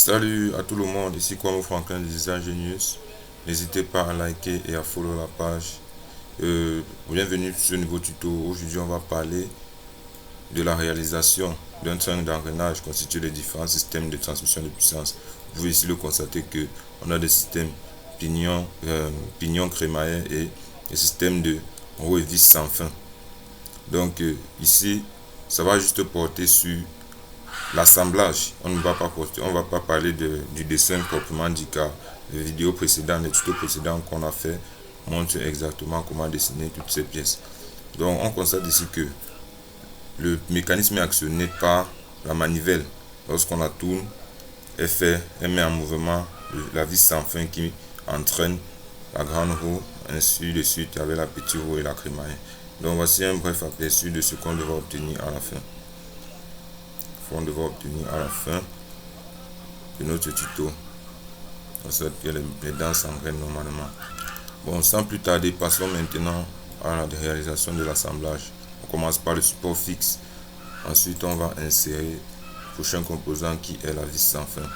Salut à tout le monde, ici Kwame Franklin des Ingénieux. N'hésitez pas à liker et à follow la page. Bienvenue sur ce nouveau tuto. Aujourd'hui, on va parler de la réalisation d'un train d'engrenage constitué de différents systèmes de transmission de puissance. Vous pouvez ici le constater que on a des systèmes pignon crémaillère et des systèmes de roues et vis sans fin. Donc ici, ça va juste porter sur l'assemblage. On va pas parler du dessin proprement dit, car les vidéos précédentes, les tutos précédents qu'on a fait montrent exactement comment dessiner toutes ces pièces. Donc on constate ici que le mécanisme est actionné par la manivelle. Lorsqu'on la tourne, elle met en mouvement la vis sans fin qui entraîne la grande roue, ainsi de suite avec la petite roue et la crémaillère. Donc voici un bref aperçu de ce qu'on devra obtenir à la fin. On devra obtenir à la fin de notre tuto. On sait que les dents s'engrainent normalement. Bon, sans plus tarder, passons maintenant à la réalisation de l'assemblage. On commence par le support fixe. Ensuite, on va insérer le prochain composant qui est la vis sans fin.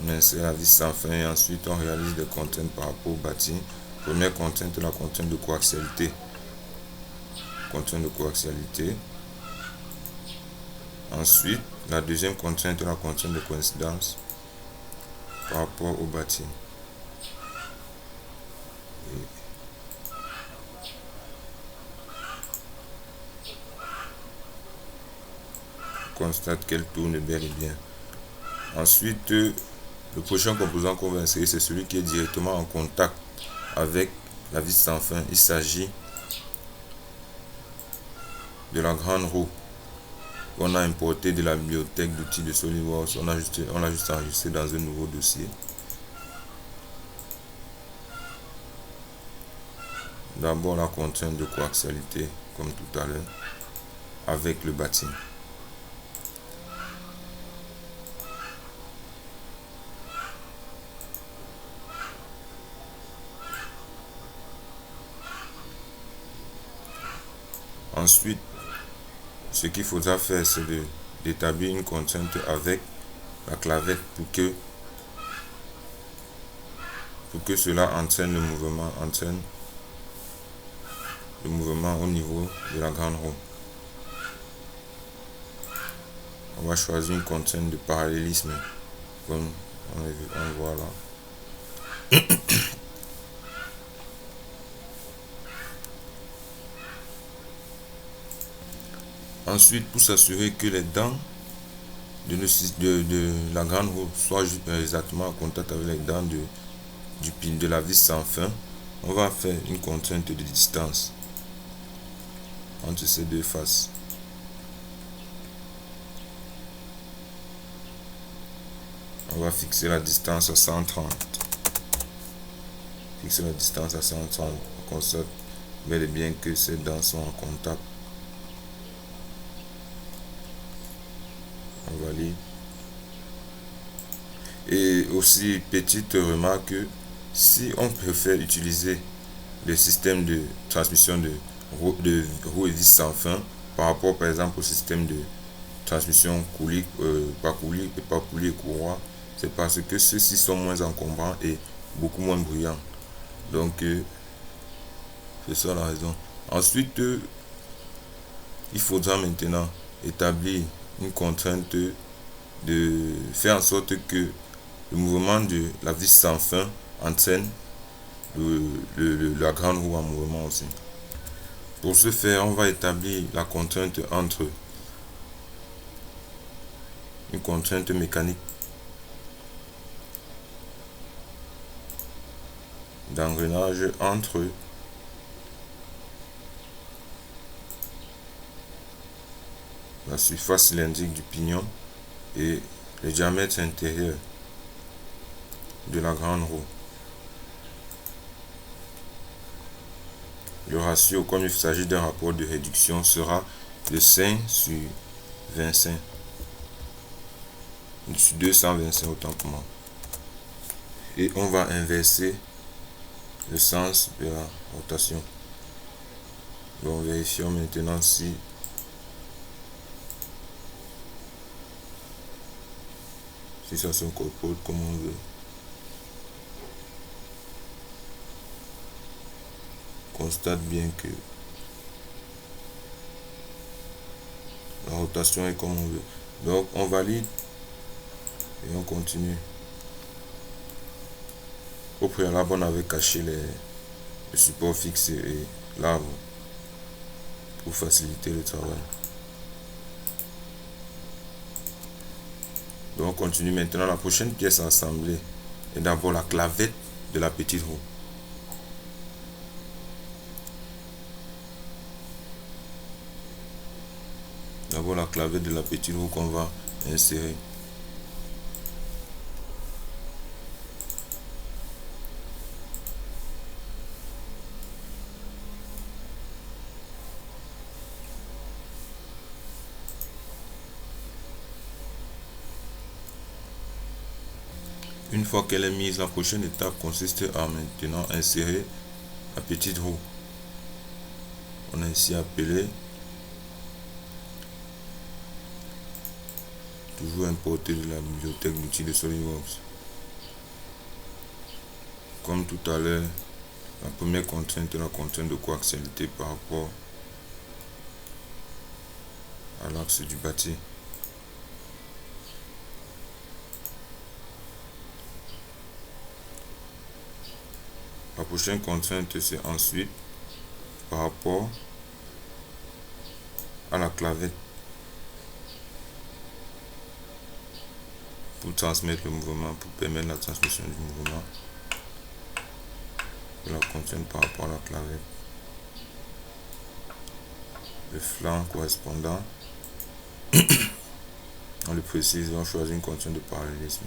On insère la vis sans fin et ensuite on réalise des contraintes par rapport au bâti. Première contrainte, la contrainte de coaxialité. Contrainte de coaxialité. Ensuite, la deuxième contrainte, la contrainte de coïncidence par rapport au bâti. On constate qu'elle tourne bel et bien. Ensuite, le prochain composant qu'on va insérer, c'est celui qui est directement en contact avec la vis sans fin. Il s'agit de la grande roue qu'on a importé de la bibliothèque d'outils de SolidWorks. On l'a juste enregistré dans un nouveau dossier. D'abord la contrainte de coaxialité, comme tout à l'heure, avec le bâti. Ensuite, ce qu'il faudra faire, c'est d'établir une contrainte avec la clavette pour que cela entraîne le mouvement au niveau de la grande roue. On va choisir une contrainte de parallélisme, comme on voit là. Ensuite, pour s'assurer que les dents de la grande roue soient exactement en contact avec les dents de la vis sans fin, on va faire une contrainte de distance entre ces deux faces. On va fixer la distance à 130. Fixer la distance à 130. On constate bel et bien que ces dents sont en contact. On valide. Et aussi, petite remarque, si on préfère utiliser le système de transmission de roue et vis sans fin par rapport par exemple au système de transmission coulis et courroie, c'est parce que ceux-ci sont moins encombrants et beaucoup moins bruyants. Donc c'est ça la raison. Ensuite, il faudra maintenant établir une contrainte de faire en sorte que le mouvement de la vis sans fin entraîne la grande roue en mouvement aussi. Pour ce faire, on va établir la contrainte entre une contrainte mécanique d'engrenage entre la surface cylindrique du pignon et le diamètre intérieur de la grande roue. Le ratio, comme il s'agit d'un rapport de réduction, sera de 5 sur 25. Sur 225 autant pour moi. Et on va inverser le sens de la rotation. Donc vérifions maintenant si ça s'incorpore comme on veut. Constate bien que la rotation est comme on veut. Donc on valide et on continue. Au préalable, on avait caché les supports fixes et l'arbre pour faciliter le travail. Donc on continue maintenant. La prochaine pièce à assembler est d'abord la clavette de la petite roue. D'abord la clavette de la petite roue qu'on va insérer. Une fois qu'elle est mise, la prochaine étape consiste à maintenant insérer la petite roue. On a ici appelé, toujours importé de la bibliothèque d'outils de SolidWorks. Comme tout à l'heure, la première contrainte est la contrainte de coaxialité par rapport à l'axe du bâti. La prochaine contrainte, c'est ensuite par rapport à la clavette pour transmettre le mouvement, pour permettre la transmission du mouvement. Et la contrainte par rapport à la clavette. Le flanc correspondant, on le précise, on choisit une contrainte de parallélisme.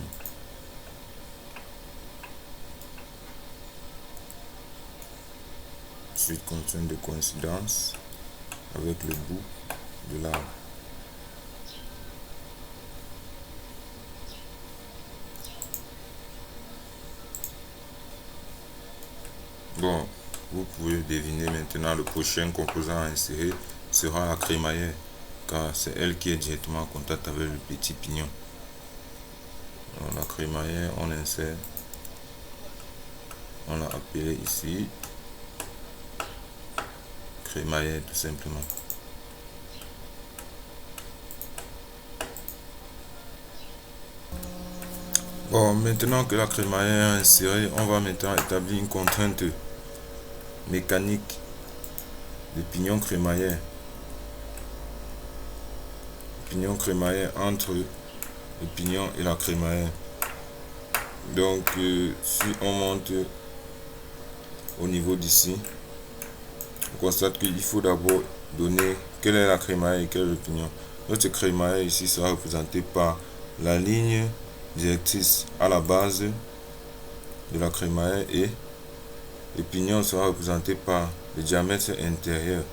Ensuite, contrainte de coïncidence avec le bout de l'arbre. Bon, vous pouvez deviner maintenant, le prochain composant à insérer sera la crémaillère, car c'est elle qui est directement en contact avec le petit pignon. Alors, la crémaillère, on l'insère, on l'a appelé ici crémaillère tout simplement. Bon, maintenant que la crémaillère est insérée, on va maintenant établir une contrainte mécanique de pignon crémaillère. Pignon crémaillère entre le pignon et la crémaillère. Donc, si on monte au niveau d'ici, on constate qu'il faut d'abord donner quelle est la crémaillère et quel est le pignon. Notre crémaillère ici sera représentée par la ligne directrice à la base de la crémaillère et le pignon sera représenté par le diamètre intérieur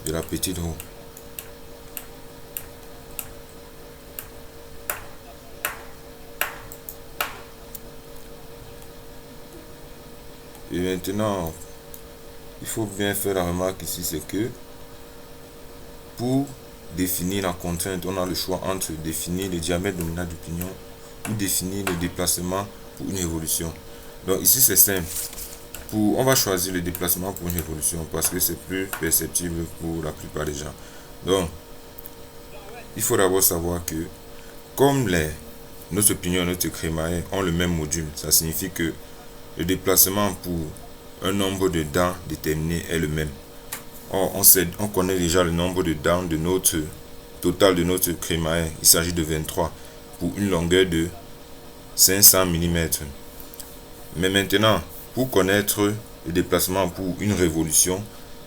de la petite roue. Et maintenant, il faut bien faire la remarque ici, c'est que pour définir la contrainte, on a le choix entre définir le diamètre nominal du pignon ou définir le déplacement pour une révolution. Donc ici c'est simple. On va choisir le déplacement pour une révolution parce que c'est plus perceptible pour la plupart des gens. Donc, il faut d'abord savoir que comme notre pignon et notre crémaillère ont le même module, ça signifie que le déplacement pour un nombre de dents déterminé est le même. Or, on connaît déjà le nombre de dents de notre total de notre crémaillère. Il s'agit de 23 pour une longueur de 500 mm. Mais maintenant, pour connaître le déplacement pour une révolution,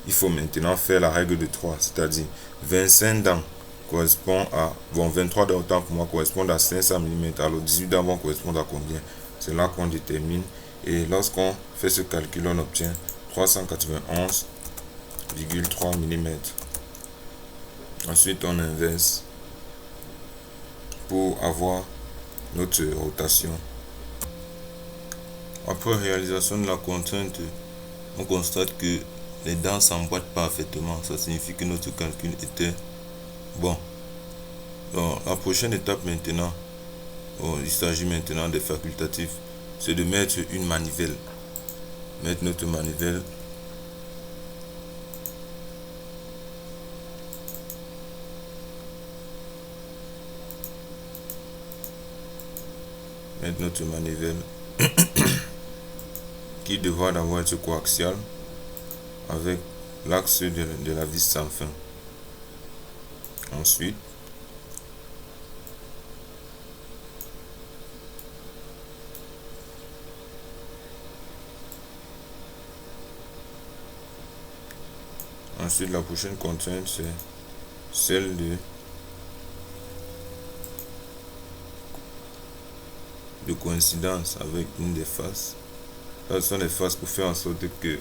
il faut maintenant faire la règle de 3, c'est-à-dire 25 dents correspond à, 23 dents autant pour moi correspondent à 500 mm, alors 18 dents vont correspondre à combien? C'est là qu'on détermine, et lorsqu'on fait ce calcul, on obtient 391,3 mm. Ensuite, on inverse pour avoir notre rotation. Après réalisation de la contrainte, on constate que les dents s'emboîtent parfaitement. Ça signifie que notre calcul était bon. Donc, la prochaine étape maintenant, bon, il s'agit maintenant des facultatifs, c'est de mettre une manivelle. Mettre notre manivelle. Mettre notre manivelle qui devra d'abord être coaxial avec l'axe de la vis sans fin. Ensuite, la prochaine contrainte, c'est celle de coïncidence avec une des faces. Ce sont les faces pour faire en sorte que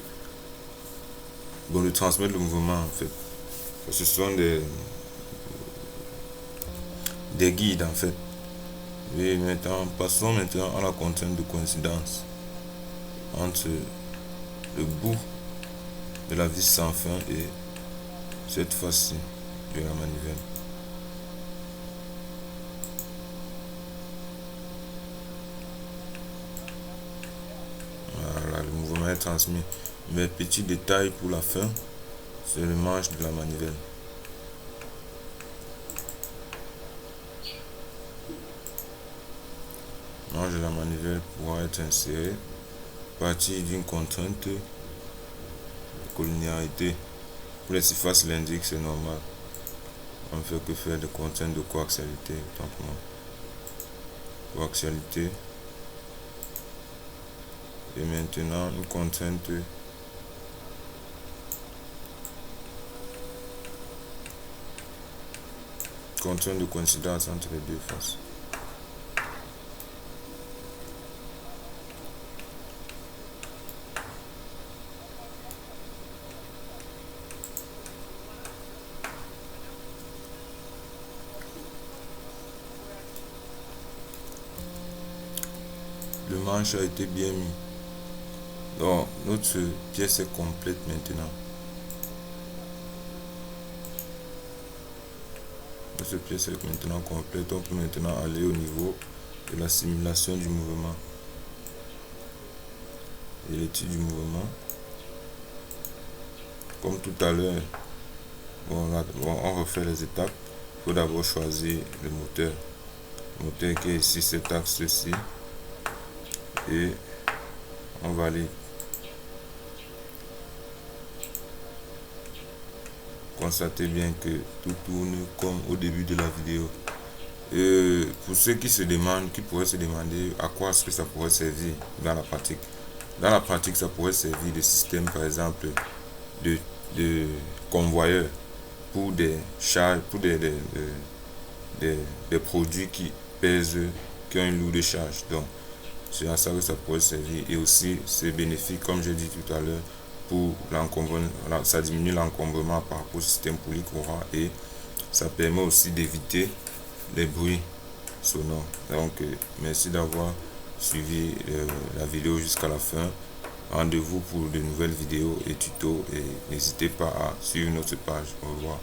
bon, de transmettre le mouvement en fait. Ce sont des guides en fait. Et maintenant, passons maintenant à la contrainte de coïncidence entre le bout de la vis sans fin et cette face-ci de la manivelle. Voilà, le mouvement est transmis. Mais petit détail pour la fin, c'est le manche de la manivelle. Le manche de la manivelle pourra être inséré à partir d'une contrainte de collinéarité. Pour les surfaces cylindriques, c'est normal. On ne fait que faire des contraintes de coaxialité, autant pour moi. Coaxialité. Et maintenant, une contrainte de coïncidence entre les deux faces. Le manche a été bien mis. Donc, notre pièce est complète maintenant. Notre pièce est maintenant complète. On peut maintenant aller au niveau de la simulation du mouvement et l'étude du mouvement. Comme tout à l'heure, on refait les étapes. Il faut d'abord choisir le moteur. Le moteur qui est ici, cet axe-ci. Et on va aller constater bien que tout tourne comme au début de la vidéo. Pour ceux qui se demandent, qui pourraient se demander à quoi est-ce que ça pourrait servir dans la pratique. Dans la pratique, ça pourrait servir de système, par exemple, de convoyeur pour des charges, pour des produits qui pèsent, qui ont une lourde charge. Donc, c'est à ça que ça pourrait servir. Et aussi, c'est bénéfique, comme j'ai dit tout à l'heure, pour l'encombrement. Ça diminue l'encombrement par rapport au système poulie courant et ça permet aussi d'éviter les bruits sonores. Donc, merci d'avoir suivi la vidéo jusqu'à la fin. Rendez-vous pour de nouvelles vidéos et tutos et n'hésitez pas à suivre notre page. Au revoir.